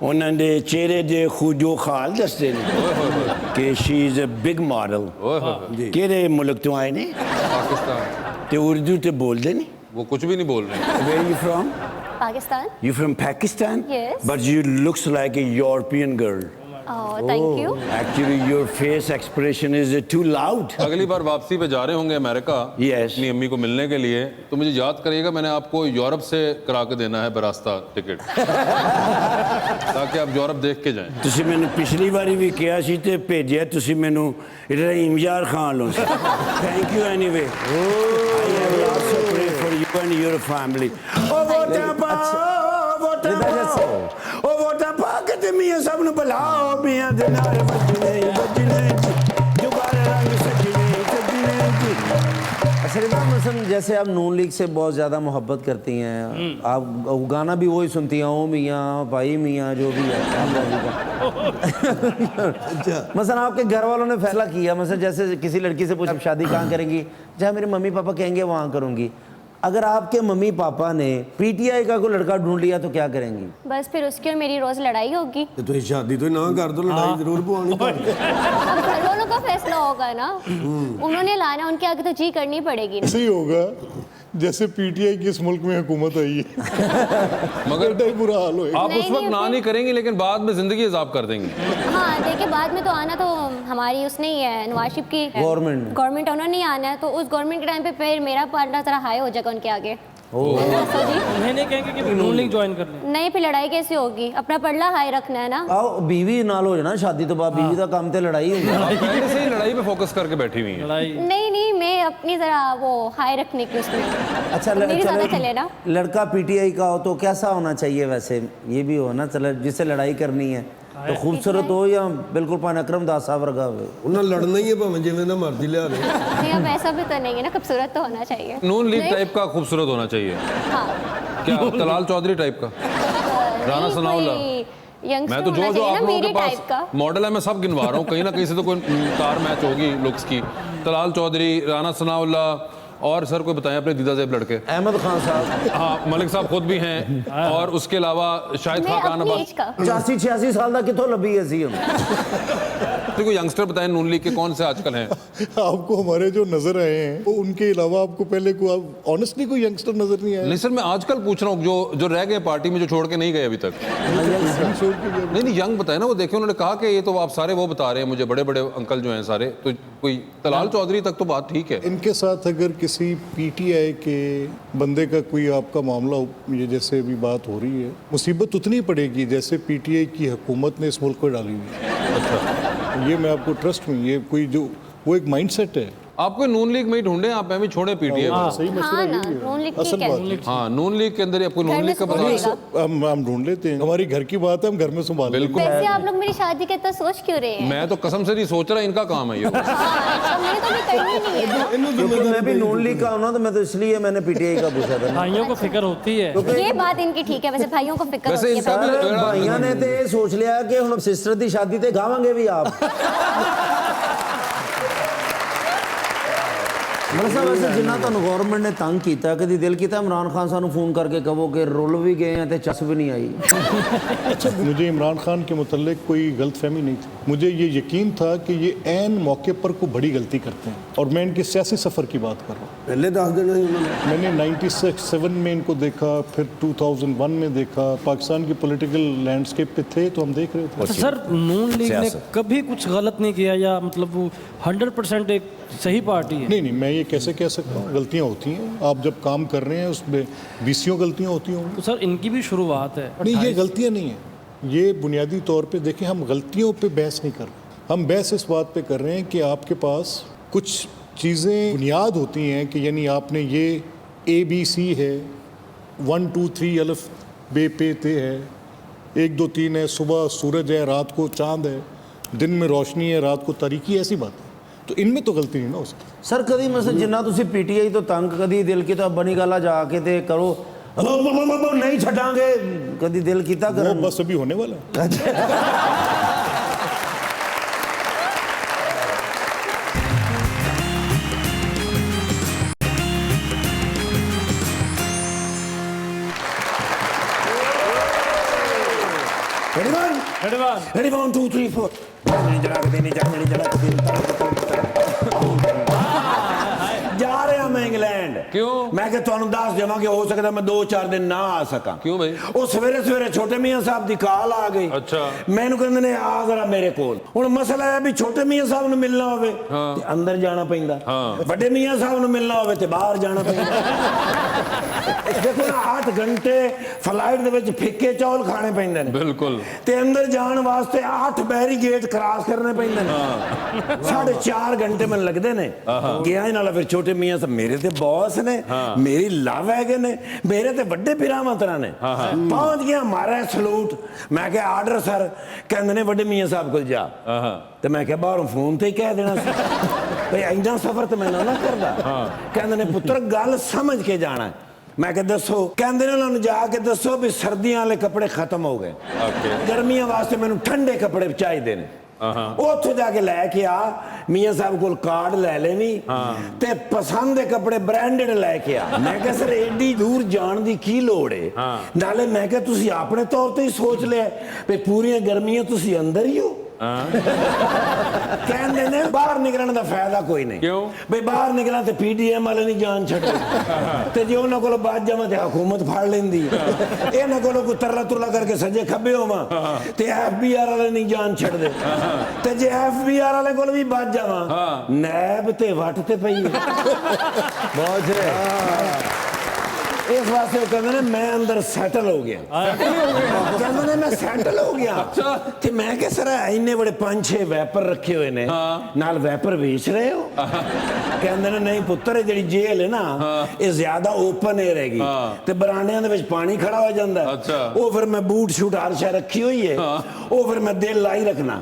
ਉਹਨਾਂ ਦੇ ਚਿਹਰੇ ਦੇ ਖੂਜੋ ਖਾਲ ਦੱਸਦੇ ਨੇ ਕਿ she is a big model। ओए होए होए। ਕਿਹੜੇ ਮੁਲਕ ਤੋਂ ਆਏ ਨੇ पाकिस्तान। ਤੇ ਉਰਦੂ ਤੇ ਬੋਲਦੇ ਨੇ। वो कुछ भी नहीं बोल रहे। Where are you from? Pakistan. You from Pakistan? Yes. But you looks like a European girl. Oh, thank you. Actually, your face expression is too loud. अगली बार वापसी पे जा रहे होंगे अमेरिका Yes. अपनी अम्मी को मिलने के लिए तो मुझे याद करिएगा मैंने आपको यूरोप से करा के देना है बरास्ता टिकट ताकि आप यूरोप देख के जाएं। ਤੁਸੀਂ ਮੈਨੂੰ ਪਿਛਲੀ ਵਾਰੀ ਵੀ ਕਿਹਾ ਸੀ ਤੇ ਭੇਜਿਆ ਤੁਸੀਂ ਮੈਨੂੰ ਰਹੀਮ ਯਾਰ ਖਾਨ ਲੋ thank you anyway I have lots of pray for you and your family ਉਹ ਵੋਟਾਂ ਪਾਓ ਵੋਟਾਂ ਪਾਓ ਉਹ ਵੋਟਾਂ ਪਾ ਕੇ ਤੇ ਮੀਆਂ ਸਭ ਨੂੰ ਬੁਲਾਓ ਮੀਆਂ ਦੇ ਨਾਲ ਵੱਜਣੇ ਦੁਬਾਰਾ ਰੰਗ ਸਜਣੇ ਸਜਣੇ ਜੀ शरीफा मसलन जैसे आप नून लीग से बहुत ज़्यादा मोहब्बत करती हैं, आप गाना भी वही सुनती हैं, ओ मियाँ भाई मियाँ जो भी है मसलन आपके घर वालों ने फैसला किया, मसलन जैसे किसी लड़की से पूछा आप शादी कहाँ करेंगी, जहाँ मेरे मम्मी पापा कहेंगे वहाँ करूँगी। अगर आपके मम्मी पापा ने पीटीआई का कोई लड़का ढूंढ लिया तो क्या करेंगी? बस फिर उसकी और मेरी रोज लड़ाई होगी। तो शादी तो ना कर दो, लड़ाई जरूर पुआनी पड़ेगी। अब घर वालों का फैसला होगा ना, उन्होंने लाना, उनके आगे तो जी करनी पड़ेगी। ऐसे ही होगा जैसे पीटीआई की इस मुल्क में हुकूमत आई है मगर बेटा ही बुरा हाल होएगा। आप उस वक्त ना नहीं करेंगी लेकिन बाद में जिंदगी हिसाब कर देंगी। हाँ देखिए, बाद में तो आना तो हमारी उसने ही है, नवाज शरीफ की गवर्नमेंट उन्होंने ही आना है, तो उस गवर्नमेंट के टाइम पे फिर मेरा पार्टनर जरा हाई हो जाएगा उनके आगे। उन्हें नहीं कहेंगे कि नून लीग ज्वाइन कर लें। नहीं, फिर लड़ाई कैसे होगी, अपना पड़ला हाई रखना है ना। आओ बीवी नाल हो जाना शादी तो बाद बीवी का काम तो लड़ाई होगी। आप पहले से ही लड़ाई पे फोकस करके बैठी हुई हैं। नहीं नहीं, मैं अपनी जरा वो हाई रखने की उसमें। अच्छा मेरी ज्यादा चले ना। लड़का पीटीआई का हो तो कैसा होना चाहिए? वैसे ये भी हो ना, चलो जिससे लड़ाई करनी है तो खूबसूरत हो या बिल्कुल पान अकरम दास साहब वर्गा हो? उन्हें लड़ना ही है भावें जिवें दा मर्जी लिया दे। नहीं, अब ऐसा भी तो नहीं है ना, खूबसूरत तो होना चाहिए। नून लीग नहीं? टाइप का खूबसूरत होना चाहिए। हाँ। क्या तलाल चौधरी टाइप का, राणा सनाउल्लाह? मैं तो जो जो आप लोगों के पास मॉडल है मैं सब गिनवा रहा हूँ, कहीं ना कहीं से तो कोई कार मैच होगी लुक्स की। तलाल चौधरी, राणा सनाउल्लाह और सर कोई बताएं अपने दीदा ज़ेब लड़के। अहमद खान साहब। हाँ, मलिक साहब खुद भी हैं और उसके अलावा शाहिद खान अब्बास। 85-86 साल का कितों लबी है सी हम। तो कोई यंगस्टर बताएं नून लीग के कौन से आजकल हैं? आपको हमारे जो नजर आए हैं वो उनके अलावा आपको पहले को ऑनेस्टली कोई यंगस्टर नजर नहीं आया? नहीं सर, मैं आजकल पूछ रहा हूँ जो रह गए पार्टी में, जो छोड़ के नहीं गए अभी तक। नहीं यंग बताए ना, वो देखिए उन्होंने कहा कि ये तो आप सारे वो बता रहे हैं मुझे, बड़े बड़े अंकल जो हैं सारे, तो कोई तलाल चौधरी तक तो बात ठीक है। इनके साथ अगर किसी पीटीआई के बंदे का कोई आपका मामला हो, ये जैसे अभी बात हो रही है, मुसीबत उतनी पड़ेगी जैसे पीटीआई की हुकूमत ने इस मुल्क को डाली हुई है। अच्छा, ये मैं आपको ट्रस्ट में, ये कोई जो वो एक माइंडसेट है। आप कोई नून लीग में ही ढूंढे, आप हमें छोड़े पीटीएम। सही मशवरा हाँ ना, यही है। नून लीग असल ठीक है। बात है। हाँ, नून लीग के अंदर आपको घर नून में लीग का सुकून पता मिलेगा। हम ढूंढ लेते हैं, हमारी घर की बात है, हम घर में संभाल लेते बिल्कुल। वैसे आप लोग मेरी शादी का इतना सोच क्यों रहे हैं? मैं तो कसम से नहीं सोच रहा, इनका काम है ये। हाँ, मैंने तो अभी करनी नहीं है। क्योंकि मैं भी नून लीग का हूं ना, तो मैं तो इसलिए मैंने पीटीआई का पूछा था ना। भाइयों को फिक्र होती है। ये बात इनकी ठीक है, वैसे भाइयों को फिक्र वैसे होती है। इनका भी पहले। बड़ा- भाइयों ने तो ये सोच लिया कि हम सिस्टर की शादी ते गावांगे भी आप। मतलब साहब वैसे जिन्ना तो गवर्नमेंट ने तंग किया, कभी दिल किया इमरान खान सानू फोन करके कहो कि रुल भी गए हैं तो चस भी नहीं आई? अच्छा, मुझे इमरान खान के मुतल्लिक कोई गलतफहमी नहीं थी। मुझे ये यकीन था कि ये ऐन मौके पर कोई बड़ी गलती करते हैं, और मैं इनके सियासी सफ़र की बात कर रहा हूँ। पहले 10 दिन ही उन्होंने मैंने 97 में इनको देखा, फिर 2001 में देखा, पाकिस्तान की पॉलिटिकल लैंडस्केप पे थे तो हम देख रहे थे। अच्छा सर, नून लीग ने सियासत। कभी कुछ गलत नहीं किया, या मतलब वो 100% एक सही पार्टी है? नहीं, मैं ये कैसे कह सकता हूँ, गलतियाँ होती हैं। आप जब काम कर रहे हैं उसमें 20 गलतियाँ होती होंगी। तो सर इनकी भी शुरुआत है। नहीं, ये गलतियाँ नहीं हैं। ये बुनियादी तौर पे देखें, हम गलतियों पे बहस नहीं कर रहे, हम बहस इस बात पे कर रहे हैं कि आपके पास कुछ चीज़ें बुनियाद होती हैं कि यानी आपने ये ABC है, 1 2 3 अलिफ बे पे ते है, 1 2 3 है, सुबह सूरज है, रात को चांद है, दिन में रोशनी है, रात को तारीकी, ऐसी बात है। तो इनमें तो गलती नहीं ना हो सकती। सर कभी मतलब जिन्ना तुसी पीटीआई तो तंग, कभी दिल किया बनी गला जाके ते करो नहीं छटांगे, कभी दिल किया वो कर बस अभी होने वाला है। Ready, 1 2 3 4 जा रहे मैं इंग्लैंड। क्यों? मैं कि तुहानू दस देवां कि हो सकता मैं 2-4 दिन ना आ सका। क्यों भाई? ਉਹ ਸਵੇਰੇ ਸਵੇਰੇ ਛੋਟੇ ਮੀਆਂ ਸਾਹਿਬ ਦੀ ਕਾਲ ਆ ਗਈ। ਅੱਛਾ। ਮੈਨੂੰ ਕਹਿੰਦੇ ਨੇ ਆ ਜ਼ਰਾ ਮੇਰੇ ਕੋਲ। ਹੁਣ ਮਸਲਾ ਹੈ ਵੀ ਛੋਟੇ ਮੀਆਂ ਸਾਹਿਬ ਨੂੰ ਮਿਲਣਾ ਹੋਵੇ ਤੇ ਅੰਦਰ ਜਾਣਾ ਪੈਂਦਾ, ਵੱਡੇ ਮੀਆਂ ਸਾਹਿਬ ਨੂੰ ਮਿਲਣਾ ਹੋਵੇ ਤੇ ਬਾਹਰ ਜਾਣਾ ਪੈਂਦਾ। ਦੇਖੋ ਨਾ 8 ਘੰਟੇ ਫਲਾਈਟ ਦੇ ਵਿੱਚ ਫਿੱਕੇ ਚੌਲ ਖਾਣੇ ਪੈਂਦੇ ਨੇ ਬਿਲਕੁਲ। ਤੇ ਅੰਦਰ ਜਾਣ ਵਾਸਤੇ 8 ਬੈਰੀਗੇਟ ਕ੍ਰਾਸ ਕਰਨੇ ਪੈਂਦੇ ਨੇ। 4.5 ਘੰਟੇ ਮੈਨੂੰ ਲੱਗਦੇ ਨੇ। ਗਿਆ ਹੀ ਨਾਲ ਫਿਰ ਛੋਟੇ ਮੀਆਂ ਸਾਹਿਬ ਮੇਰੇ ਤੇ ਬੌਸ ਨੇ, ਮੇਰੀ ਲਵ ਹੈਗੇ ਨੇ, ਮੇਰੇ ਤੇ ਵੱਡੇ ਪਿਰਾਵਾਂ ਤਰ੍ਹਾਂ ਨੇ। ਪਹੁੰਚ ਗਿਆ ਮਾਰਿਆ ਸਲੂਟ। ਮੈਂ ਕਿਹਾ ਆਰਡਰ ਸਰ। ਕਹਿੰਦੇ ਨੇ ਵੱਡੇ ਮੀਆਂ ਸਾਹਿਬ ਕੋਲ ਜਾ। ਤੇ ਮੈਂ ਕਿਹਾ ਬਾਹਰੋਂ ਫੋਨ ਤੇ ਹੀ ਕਹਿ ਦੇਣਾ ਸੀ ਭਈ ਇੰਨਾ ਸਫ਼ਰ ਤੇ ਮੈਂ ਨਾ ਕਰਦਾ। ਕਹਿੰਦੇ ਨੇ ਪੁੱਤਰ ਗੱਲ ਸਮਝ ਕੇ ਜਾਣਾ। ਮੈਂ ਕਿਹਾ ਦੱਸੋ। ਕਹਿੰਦੇ ਨੇ ਉਹਨਾਂ ਨੂੰ ਜਾ ਕੇ ਦੱਸੋ ਵੀ ਸਰਦੀਆਂ ਵਾਲੇ ਕੱਪੜੇ ਖਤਮ ਹੋ ਗਏ, ਗਰਮੀਆਂ ਵਾਸਤੇ ਮੈਨੂੰ ਠੰਡੇ ਕੱਪੜੇ ਚਾਹੀਦੇ ਨੇ। ਉੱਥੇ ਜਾ ਕੇ ਲੈ ਕੇ ਆ, ਮੀਆਂ ਸਾਹਿਬ ਕੋਲ ਕਾਰਡ ਲੈ ਲੈਵੀਂ ਤੇ ਪਸੰਦ ਦੇ ਕੱਪੜੇ ਬ੍ਰਾਂਡਡ ਲੈ ਕੇ ਆ। ਮੈਂ ਕਿਹਾ ਸਰ ਏਡੀ ਦੂਰ ਜਾਣ ਦੀ ਕੀ ਲੋੜ ਏ? ਨਾਲੇ ਮੈਂ ਕਿਹਾ ਤੁਸੀਂ ਆਪਣੇ ਤੌਰ ਤੇ ਹੀ ਸੋਚ ਲਿਆ ਵੀ ਪੂਰੀਆਂ ਗਰਮੀਆਂ ਤੁਸੀਂ ਅੰਦਰ ਹੀ ਹੋ। ਕਹਿੰਦੇ ਨੇ ਬਾਹਰ ਨਿਕਲਣ ਦਾ ਫਾਇਦਾ ਕੋਈ ਨਹੀਂ। ਕਿਉਂ? ਬਈ ਬਾਹਰ ਨਿਕਲਾਂ ਤੇ ਪੀਡੀਐਮ ਵਾਲੇ ਨਹੀਂ ਜਾਨ ਛੱਡਦੇ ਤੇ ਜੇ ਉਹਨਾਂ ਕੋਲ ਬਾਅਦ ਜਾਵਾਂ ਤੇ ਹਕੂਮਤ ਫੜ ਲੈਂਦੀ। ਇਹਨਾਂ ਕੋਲੋਂ ਕੋਈ ਤਰਲਾ ਤੁਰਲਾ ਕਰਕੇ ਸੱਜੇ ਖੱਬੇ ਹੋਵਾਂ ਤੇ FBI ਵਾਲੇ ਨਹੀਂ ਜਾਨ ਛੱਡਦੇ ਤੇ ਜੇ FBI ਵਾਲੇ ਕੋਲ ਵੀ ਬਾਅਦ ਜਾਵਾਂ ਨੈਬ ਤੇ ਵੱਟ ਤੇ ਪਈ ਬਹੁਤ ਹੈ। ਇਸ ਵਾਸਤੇ ਉਹ ਕਹਿੰਦੇ ਨੇ ਮੈਂ ਅੰਦਰ ਸੈਟਲ ਹੋ ਗਿਆ। ਕਹਿੰਦੇ ਨੇ ਮੈਂ ਸੈਟਲ ਹੋ ਗਿਆ। ਤੇ ਮੈਂ ਕਿਹਾ ਸਰ ਇੰਨੇ ਬੜੇ 5-6 ਵੈਪਰ ਰੱਖੇ ਹੋਏ ਨੇ, ਨਾਲ ਵੈਪਰ ਵੇਚ ਰਹੇ ਹੋ? ਕਹਿੰਦੇ ਨੇ ਨਹੀਂ ਪੁੱਤਰ ਇਹ ਜਿਹੜੀ ਜੇਲ੍ਹ ਹੈ ਨਾ ਇਹ ਜ਼ਿਆਦਾ ਓਪਨ ਏਅਰ ਹੈਗੀ ਤੇ ਬਰਾਂਡਿਆਂ ਦੇ ਵਿੱਚ ਪਾਣੀ ਖੜਾ ਹੋ ਜਾਂਦਾ। ਉਹ ਫਿਰ ਮੈਂ ਬੂਟ ਸ਼ੂਟ ਹਰ ਸ਼ੈ ਰੱਖੀ ਹੋਈ ਹੈ, ਉਹ ਫਿਰ ਮੈਂ ਦਿਲ ਲਾਈ ਰੱਖਣਾ।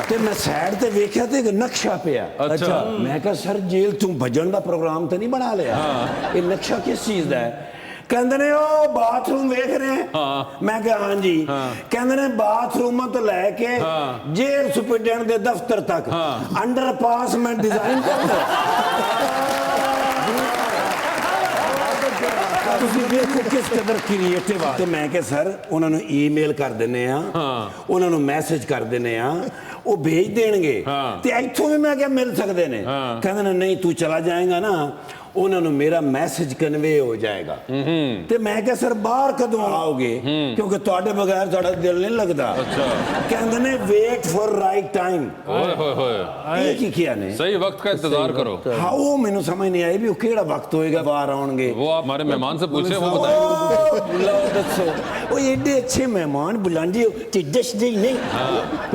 ਤੇ ਮੈਂ ਸਾਈਡ ਤੇ ਵੇਖਿਆ ਤੇ ਇੱਕ ਨਕਸ਼ਾ ਪਿਆ। ਅੱਛਾ। ਮੈਂ ਕਿਹਾ ਸਰ ਜੇਲ੍ਹ ਤੋਂ ਭੱਜਣ ਦਾ ਪ੍ਰੋਗਰਾਮ ਤਾਂ ਨਹੀਂ ਬਣਾ ਲਿਆ? ਇਹ ਨਕਸ਼ਾ ਕਿਸ ਚੀਜ਼ ਦਾ ਹੈ? ਕਹਿੰਦੇ ਨੇ ਉਹ ਬਾਥਰੂਮ ਵੇਖ ਰਹੇ ਆ। ਮੈਂ ਕਿਹਾ ਹਾਂਜੀ। ਕਹਿੰਦੇ ਨੇ ਬਾਥਰੂਮਾਂ ਤੋਂ ਲੈ ਕੇ ਜੇਲ੍ਹ ਸੁਪਰਡੈਂਟ ਦੇ ਦਫ਼ਤਰ ਤੱਕ ਅੰਡਰਪਾਸ ਮੈਂ ਡਿਜ਼ਾਈਨ ਕਰਦਾ। ਤੁਸੀਂ ਵੇਖੋ ਕਿਸ ਕਦਰ ਕ੍ਰੀਏਟਿਵ ਆ। ਤੇ ਮੈਂ ਕਿਹਾ ਸਰ ਉਹਨਾਂ ਨੂੰ ਈਮੇਲ ਕਰ ਦਿੰਨੇ ਆ, ਉਹਨਾਂ ਨੂੰ ਮੈਸੇਜ ਕਰ ਦਿੰਨੇ ਆ, ਉਹ ਭੇਜ ਦੇਣਗੇ ਤੇ ਇੱਥੋਂ ਵੀ ਮੈਂ ਕਿਹਾ ਮਿਲ ਸਕਦੇ ਨੇ। ਕਹਿੰਦੇ ਨੇ ਨਹੀਂ ਤੂੰ ਚਲਾ ਜਾਏਗਾ ਨਾ उन्होंने मेरा मैसेज कन्वे हो जाएगा ते मैं क्या सर बाहर कदों आओगे क्योंकि ਤੁਹਾਡੇ ਬਗੈਰ ਤੁਹਾਡਾ ਦਿਲ ਨਹੀਂ ਲੱਗਦਾ अच्छा ਕਹਿੰਦੇ ਨੇ ਵੇਟ ਫॉर ਰਾਈਟ ਟਾਈਮ ओए होए होए ਇਹ ਕੀ ਕਿਹਾ ਨੇ सही वक्त का इंतजार करो ਹਾਂ ਉਹ ਮੈਨੂੰ ਸਮਝ ਨਹੀਂ ਆਈ ਵੀ ਉਹ ਕਿਹੜਾ ਵਕਤ ਹੋਏਗਾ ਬਾਹਰ ਆਉਣਗੇ वो आप हमारे मेहमान से पूछे वो बताएंगे ਲਓ ਦੱਸੋ ਉਹ ਏਡੇ ਅੱਛੇ ਮਹਿਮਾਨ ਬੁਲਾਉਂਦੇ ਹੋ ਤੇ ਦੱਸਦੇ ਹੀ ਨਹੀਂ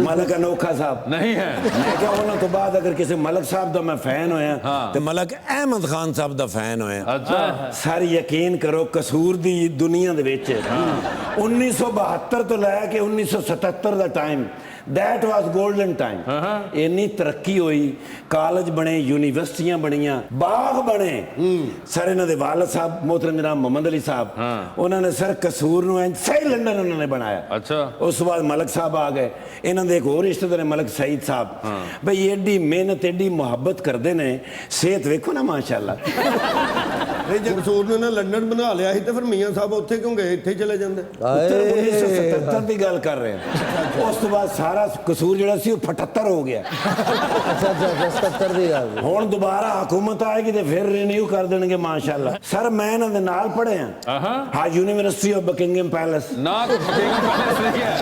ਮਲਕ ਅਨੋਖਾ ਸਾਹਿਬ नहीं है ਮੈਂ ਕਿਹਾ ਉਹਨਾਂ ਤੋਂ ਬਾਅਦ ਅਗਰ ਕਿਸੇ ਮਲਕ ਸਾਹਿਬ ਦਾ ਮੈਂ ਫੈਨ ਹੋਇਆ ਤੇ ਮਲਕ ਅਹਿਮਦ ਖਾਨ ਸਾਹਿਬ ਦਾ ਫੈਨ ਹੋਇਆ अच्छा ਸਰ ਯਕੀਨ ਕਰੋ ਕਸੂਰ ਦੀ ਦੁਨੀਆ ਦੇ ਵਿੱਚ 1972 ਤੋਂ ਲੈ ਕੇ 1977 ਦਾ time that was golden time ਇੰਨੀ ਤਰੱਕੀ ਹੋਈ ਕਾਲਜ ਬਣੇ ਯੂਨੀਵਰਸਿਟੀਆਂ ਬਣੀਆਂ ਬਾਗ ਬਣੇ ਸਰ ਇਹਨਾਂ ਦੇ ਵਾਲਦ ਸਾਹਿਬ मोहतरम जनाब मोहम्मद अली साहब उन्होंने सर कसूर ਨੂੰ ਸਹੀ ਲੰਡਨ उन्होंने बनाया अच्छा ਉਸ ਤੋਂ ਬਾਅਦ ਮਲਕ ਸਾਹਿਬ ਆ ਗਏ ਇਹਨਾਂ ਦੇ ਇੱਕ ਹੋਰ ਰਿਸ਼ਤੇਦਾਰ ਮਲਕ ਸਈਦ ਸਾਹਿਬ ਬਈ ਏਡੀ ਮਿਹਨਤ ਏਡੀ ਮੁਹੱਬਤ ਕਰਦੇ ਨੇ ਸਿਹਤ ਵੇਖੋ ਨਾ ਮਾਸ਼ਾਅੱਲਾ ਇਹ ਜੇ ਕਸੂਰ ਨੂੰ ਨਾ ਲੰਡਨ ਬਣਾ ਲਿਆ ਸੀ ਤੇ ਫਿਰ ਮੀਆਂ ਸਾਹਿਬ ਉੱਥੇ ਕਿਉਂ ਗਏ ਇੱਥੇ ਹੀ ਚਲੇ ਜਾਂਦੇ 1977 ਦੀ ਗੱਲ ਕਰ ਰਹੇ ਹਾਂ ਉਸ ਤੋਂ ਬਾਅਦ ਸਾਰਾ ਕਸੂਰ ਜਿਹੜਾ ਸੀ ਉਹ 78 ਹੋ ਗਿਆ ਅੱਛਾ 77 ਦੀ ਗੱਲ ਹੁਣ ਦੁਬਾਰਾ ਹਕੂਮਤ ਆਏਗੀ ਤੇ ਫਿਰ ਰੀਨਿਊ ਕਰ ਦੇਣਗੇ ਮਾਸ਼ਾਅੱਲਾ ਸਰ ਮੈਂ ਇਹਨਾਂ ਦੇ ਨਾਲ ਪੜ੍ਹਿਆ ਹਾਂ ਯੂਨੀਵਰਸਿਟੀ ਆਫ ਬਕਿੰਗਮ ਪੈਲੇਸ ना पैलेस नहीं है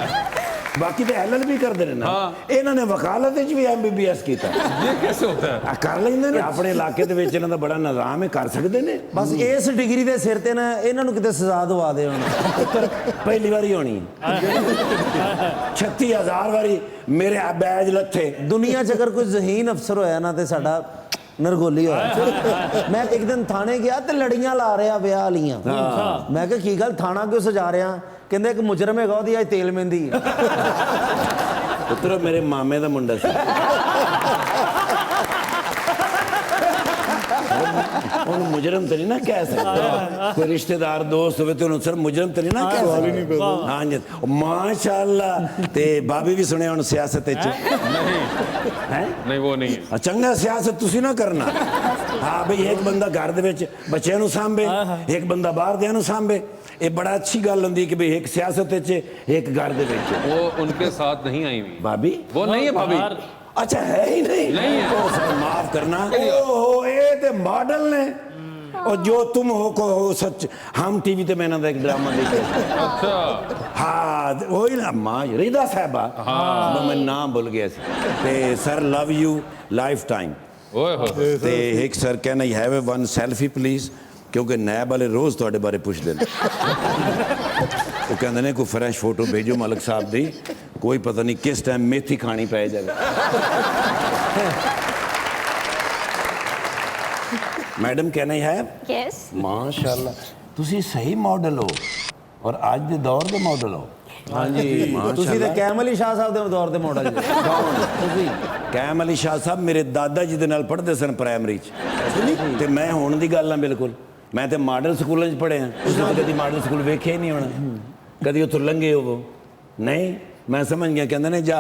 ਬਾਕੀ ਤੇ ਐਲਐਲਬੀ ਕਰਦੇ ਨੇ ਨਾ ਇਹਨਾਂ ਨੇ ਵਕਾਲਤ ਵਿੱਚ ਵੀ ਐਮਬੀਬੀਐਸ ਕੀਤਾ ये कैसे होता है ਆ ਕਰ ਲੈਂਦੇ ਨੇ ਆਪਣੇ ਇਲਾਕੇ ਦੇ ਵਿੱਚ ਇਹਨਾਂ ਦਾ ਬੜਾ ਨਿਜ਼ਾਮ ਹੈ ਕਰ ਸਕਦੇ ਨੇ ਬਸ ਇਸ ਡਿਗਰੀ ਦੇ ਸਿਰ ਤੇ ਨਾ ਇਹਨਾਂ ਨੂੰ ਕਿਤੇ ਸਜ਼ਾ ਦਵਾ ਦੇ ਹੁਣ ਪੁੱਤਰ ਪਹਿਲੀ ਵਾਰੀ ਹੋਣੀ 36000 ਵਾਰੀ ਮੇਰੇ ਬੈਜ ਲੱਥੇ ਦੁਨੀਆ 'ਚ ਅਗਰ ਕੋਈ ਜ਼ਹੀਨ ਅਫਸਰ ਹੋਇਆ ਨਾ ਤੇ ਸਾਡਾ ਨਰਗੋਲੀ ਹੋਇਆ ਮੈਂ ਇੱਕ ਦਿਨ ਥਾਣੇ ਗਿਆ ਤੇ ਲੜੀਆਂ ਲਾ ਰਿਹਾ ਵਿਆਹ ਵਾਲੀਆਂ ਮੈਂ ਕਿਹਾ ਕੀ ਗੱਲ ਥਾਣਾ ਕਿਉਂ ਸਜਾ ਰਿਹਾ ਕਹਿੰਦੇ ਇੱਕ ਮੁਜਰਮ ਹੈਗਾ ਉਹਦੀ ਅੱਜ ਤੇਲ ਮਹਿੰਦੀ ਪੁੱਤਰ ਮੇਰੇ ਮਾਮੇ ਦਾ ਮੁੰਡਾ ਸੀ ਉਹਨੂੰ ਮੁਜਰਮ ਤੇ ਨਹੀਂ ਨਾ ਕਹਿ ਸਕਦਾ ਕੋਈ ਰਿਸ਼ਤੇਦਾਰ ਦੋਸਤ ਹੋਵੇ ਤੇ ਉਹਨੂੰ ਸਰ ਮੁਜਰਮ ਤੇ ਨਹੀਂ ਨਾ ਕਹਿ ਸਕਦਾ ਹਾਂਜੀ ਮਾਸ਼ਾਅੱਲਾ ਤੇ ਬਾਬੀ ਵੀ ਸੁਣਿਆ ਹੁਣ ਸਿਆਸਤ ਵਿੱਚ नहीं ਹੈ नहीं वो नहीं है ਚੰਗਾ ਸਿਆਸਤ ਤੁਸੀਂ ਨਾ ਕਰਨਾ ਹਾਂ ਬਈ ਇੱਕ ਬੰਦਾ ਘਰ ਦੇ ਵਿੱਚ ਬੱਚਿਆਂ ਨੂੰ ਸਾਂਭੇ ਇੱਕ ਬੰਦਾ ਬਾਹਰ ਦਿਆਂ ਨੂੰ ਸਾਂਭੇ ਇਹ ਬੜਾ ਅੱਛੀ ਗੱਲ ਹੁੰਦੀ ਕਿ ਬਈ ਇੱਕ ਸਿਆਸਤ ਵਿੱਚ ਇੱਕ ਘਰ ਦੇ ਵਿੱਚ वो उनके साथ नहीं आई हुई भाभी वो नहीं है भाभी अच्छा है ही नहीं है तो सर माफ करना ओहो ये ते मॉडल ने और जो तुम हो सच हम टीवी ते मैंने एक ड्रामा देखा अच्छा हाँ वही ना माँ रिदा साहबा मैं नाम भूल गया ते sir love you life time ओए होए ते एक सर कहना you have one selfie please क्योंकि नैब वाले रोज ਤੁਹਾਡੇ ਬਾਰੇ ਪੁੱਛਦੇ ਨੇ ਉਹ ਕਹਿੰਦੇ ਨੇ ਕੋਈ ਫਰੈਸ਼ ਫੋਟੋ ਭੇਜੋ ਮਲਕ ਸਾਹਿਬ ਦੀ ਕੋਈ ਪਤਾ ਨਹੀਂ ਕਿਸ ਟਾਈਮ ਮੇਥੀ ਖਾਣੀ ਪੈ ਜਾਵੇ madam can I have yes ਮਾਸ਼ਾਅੱਲਾ ਤੁਸੀਂ ਸਹੀ ਮਾਡਲ ਹੋ ਔਰ ਅੱਜ ਦੇ ਦੌਰ ਦੇ ਮਾਡਲ ਹੋ ਹਾਂਜੀ ਤੁਸੀਂ ਤੇ ਕੈਮ ਅਲੀ ਸ਼ਾਹ ਸਾਹਿਬ ਦੇ ਦੌਰ ਦੇ ਮਾਡਲ ਜੀ ਤੁਸੀਂ ਕੈਮ ਅਲੀ ਸ਼ਾਹ ਸਾਹਿਬ ਮੇਰੇ ਦਾਦਾ ਜੀ ਦੇ ਨਾਲ ਪੜ੍ਹਦੇ ਸਨ ਪ੍ਰਾਇਮਰੀ 'ਚ ਤੇ ਮੈਂ ਹੁਣ ਦੀ ਗੱਲ ਆ ਬਿਲਕੁਲ ਮੈਂ ਤੇ ਮਾਡਲ ਸਕੂਲਾਂ 'ਚ ਪੜ੍ਹਿਆ ਤੁਸੀਂ ਤਾਂ ਕਦੀ ਮਾਡਲ ਸਕੂਲ ਵੇਖਿਆ ਹੀ ਨਹੀਂ ਹੋਣਾ ਕਦੀ ਉੱਥੋਂ ਲੰਘੇ ਹੋਵੋ ਨਹੀਂ ਮੈਂ ਸਮਝ ਗਿਆ ਕਹਿੰਦੇ ਨੇ ਜਾ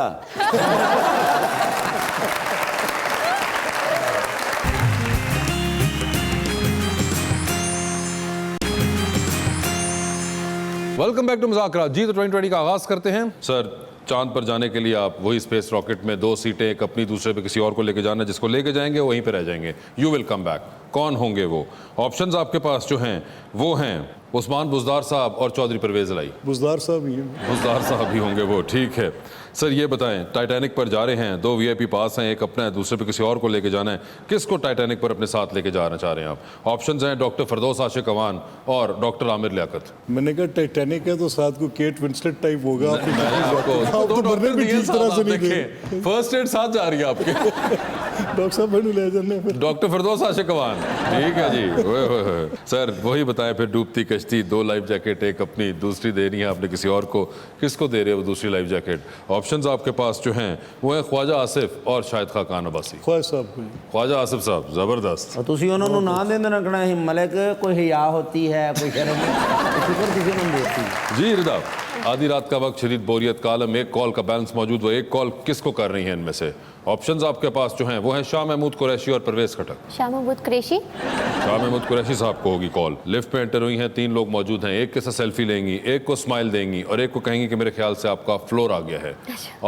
वेलकम बैक टू मुज़ाकरा जी। तो 2020 का आगाज करते हैं सर। चांद पर जाने के लिए आप वही स्पेस रॉकेट में 2 सीटें, एक अपनी दूसरे पे किसी और को लेके जाना, जिसको लेके जाएंगे वहीं पे रह जाएंगे। You will come back. कौन होंगे वो? ऑप्शंस आपके पास जो हैं वो हैं उस्मान बुज़दार साहब और चौधरी परवेज़ इलाही। बुज़दार साहब ही हैं। बुज़दार साहब ही होंगे वो, ठीक है। सर ये बताएं, टाइटैनिक पर जा रहे हैं, 2 VIP पास हैं, एक अपना है, दूसरे पे किसी और को लेके जाना है, किसको टाइटैनिक पर अपने साथ लेके जाना चाह रहे हैं आप? ऑप्शंस हैं डॉक्टर फरदौस आशिक अवान और डॉक्टर आमिर लियाकत। मैंने कहा टाइटैनिक है तो साथ को केट विंसलेट टाइप होगा। आप तो मरने भी ठीक तरह से नहीं गए। फर्स्ट एड साथ जा रही है आपके। डॉक्टर साहब मैंने ले जाने फिर। डॉक्टर फरदौस आशिक अवान, ठीक है जी। ओए होए होए। सर वही बताएं फिर, डूबती कश्ती, 2 लाइफ जैकेट, एक अपनी, दूसरी देनी है आपने किसी और को, किसको दे रहे हो दूसरी लाइफ जैकेट? ऑप्शंस आपके पास जो हैं वो हैं ख्वाजा आसिफ और शाहिद खान अब्बासी। ख्वाजा साहब को। ख्वाजा आसिफ साहब जबरदस्त। ਤੁਸੀਂ ਉਹਨਾਂ ਨੂੰ ਨਾਂ ਦਿੰਦੇ ਨਾ ਕਹਣਾ ਹੈ ਮਲਕ ਕੋਈ ਹਿया होती है कोई शर्म शुक्र किसी ने नहीं देती जी रिदा, आधी रात का वक्त, शदीद बोरियत का आलम, एक कॉल का बैलेंस मौजूद, वो एक कॉल किसको कर रही हैं इनमें से? ऑप्शंस आपके पास जो हैं वो हैं शाह महमूद कुरैशी और परवेज़ खटक। शाह महमूद कुरैशी। शाह महमूद कुरैशी साहब को होगी कॉल। लिफ्ट पे एंटर हुई हैं, 3 लोग मौजूद हैं, एक के साथ सेल्फी लेंगी, एक को स्माइल देंगी और एक को कहेंगी कि मेरे ख्याल से आपका फ्लोर आ गया है।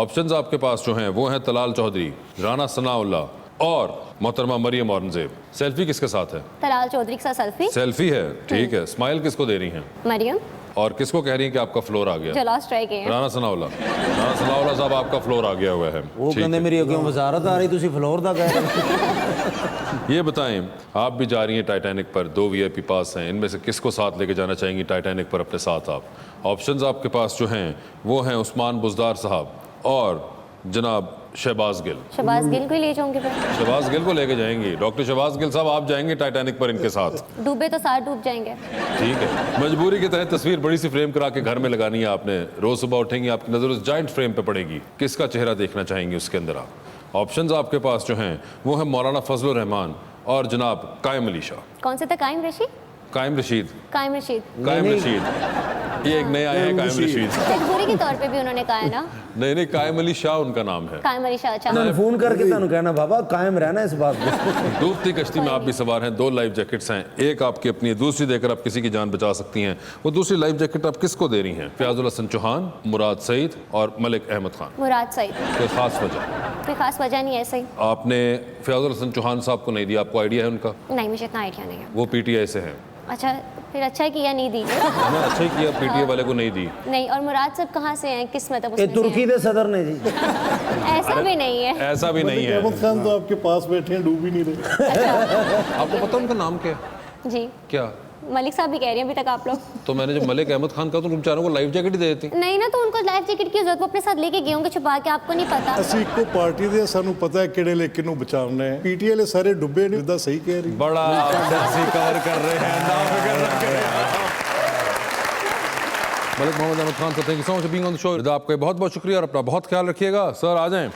ऑप्शंस आपके पास जो हैं वो हैं तलाल चौधरी, राना सनाउल्लाह, और मोहतरमा मरियम औरंगजेब। सेल्फी किसके साथ है? तलाल चौधरी के साथ सेल्फी। सेल्फी है, ठीक है। स्माइल किसको दे रही हैं? मरियम। और किसको कह रही हैं कि आपका फ्लोर आ गया? जो लास्ट ट्राई किए हैं। राणा सनाउल्लाह। राणा सनाउल्लाह साहब आपका फ्लोर आ गया हुआ है। वो ठीक कहते है। मेरी क्यों वजारत आ रही, तुसी फ्लोर दा कह रहे ये बताएं, आप भी जा रही हैं टाइटैनिक पर, 2 वीआईपी पास हैं, इनमें से किसको साथ लेके जाना चाहेंगी टाइटैनिक पर अपने साथ आप? ऑप्शंस आपके पास जो हैं वो हैं उस्मान बुज़दार साहब और जनाब शहबाज गिल। शहबाज गिल को ही ले जाऊंगी फिर। शहबाज गिल को लेके जाएंगी। डॉक्टर शहबाज गिल साहब आप जाएंगे टाइटैनिक पर इनके साथ? डूबे तो साथ डूब जाएंगे। ठीक है। मजबूरी के तहत तस्वीर बड़ी सी फ्रेम करा के घर में लगानी है आपने। रोज सुबह उठेंगी, आपकी नजर उस जाइंट फ्रेम पे पड़ेगी। किसका चेहरा देखना चाहेंगे उसके अंदर आप? ऑप्शंस आपके पास जो हैं वो है मौलाना फजलुर रहमान और जनाब कायम अली शाह। कौन से थे? कायम रशीद। कायम रशीद। कायम रशीद। कायम रशीद ये एक नए आए हैं, कायम रशीद। मजबूरी के तौर पे भी उन्होंने कहा है ना। नहीं, कायम अली शाह उनका नाम है। कायम अली शाह। अच्छा। हैं। फोन करके तुहानू कहना बाबा कायम रहना इस बात पे। डूबती कश्ती में आप भी सवार हैं। 2 लाइफ जैकेट्स हैं, एक आपकी अपनी है, दूसरी देकर आप किसी की जान बचा सकती हैं। वो दूसरी लाइफ जैकेट आप किसको दे रही हैं? फयाजुल हसन चौहान, मुराद सईद और मलिक अहमद खान। मुराद सईद। कोई खास वजह? कोई खास वजह नहीं है, ऐसे ही। आपने फयाजुल हसन चौहान साहब को नहीं दिया, आपको आइडिया है उनका? नहीं, मुझे इतना आइडिया नहीं है। वो पीटीआई से हैं। अच्छा, फिर अच्छा किया नहीं दी। मैंने अच्छा ही किया, पीटीआई वाले को नहीं दी। नहीं, और मुराद साहब कहाँ से हैं? किस मतलब ये उसमें से तुर्की दे सदर ने जी। हैं? ऐसा भी नहीं है। ऐसा भी नहीं है। अहमद खान तो आपके पास बैठे हैं, डूब ही नहीं रहे। आपको पता उनका नाम क्या है? जी, क्या? मलिक साहब भी कह रहे हैं अभी तक आप लोग। तो मैंने जब मलिक अहमद खान कहा तो उन बेचारों को लाइफ जैकेट ही दे देती। नहीं ना, तो उनको लाइफ जैकेट की जरूरत, वो अपने साथ लेके गए होंगे छुपा के, आपको नहीं पता। ਅਸੀਂ ਇੱਕੋ ਪਾਰਟੀ ਦੇ, ਸਾਨੂੰ ਪਤਾ ਹੈ ਕਿਹੜੇ ਲੇਕਿਨ ਨੂੰ ਬਚਾਉਣਾ ਹੈ। ਪੀਟੀਆਈ ਵਾਲੇ ਸਾਰੇ ਡੁੱਬੇ ਨੇ, ਇਦਾਂ ਸਹੀ ਕਹਿ ਰਹੀ। बड़ा कवर कर रहे हैं, ना फिक्र ना करें। Malik Mohammad Ahmad Khan, thank you so much being on the show. आपका बहुत बहुत शुक्रिया और अपना बहुत ख्याल रखिएगा। सर आ जाएं।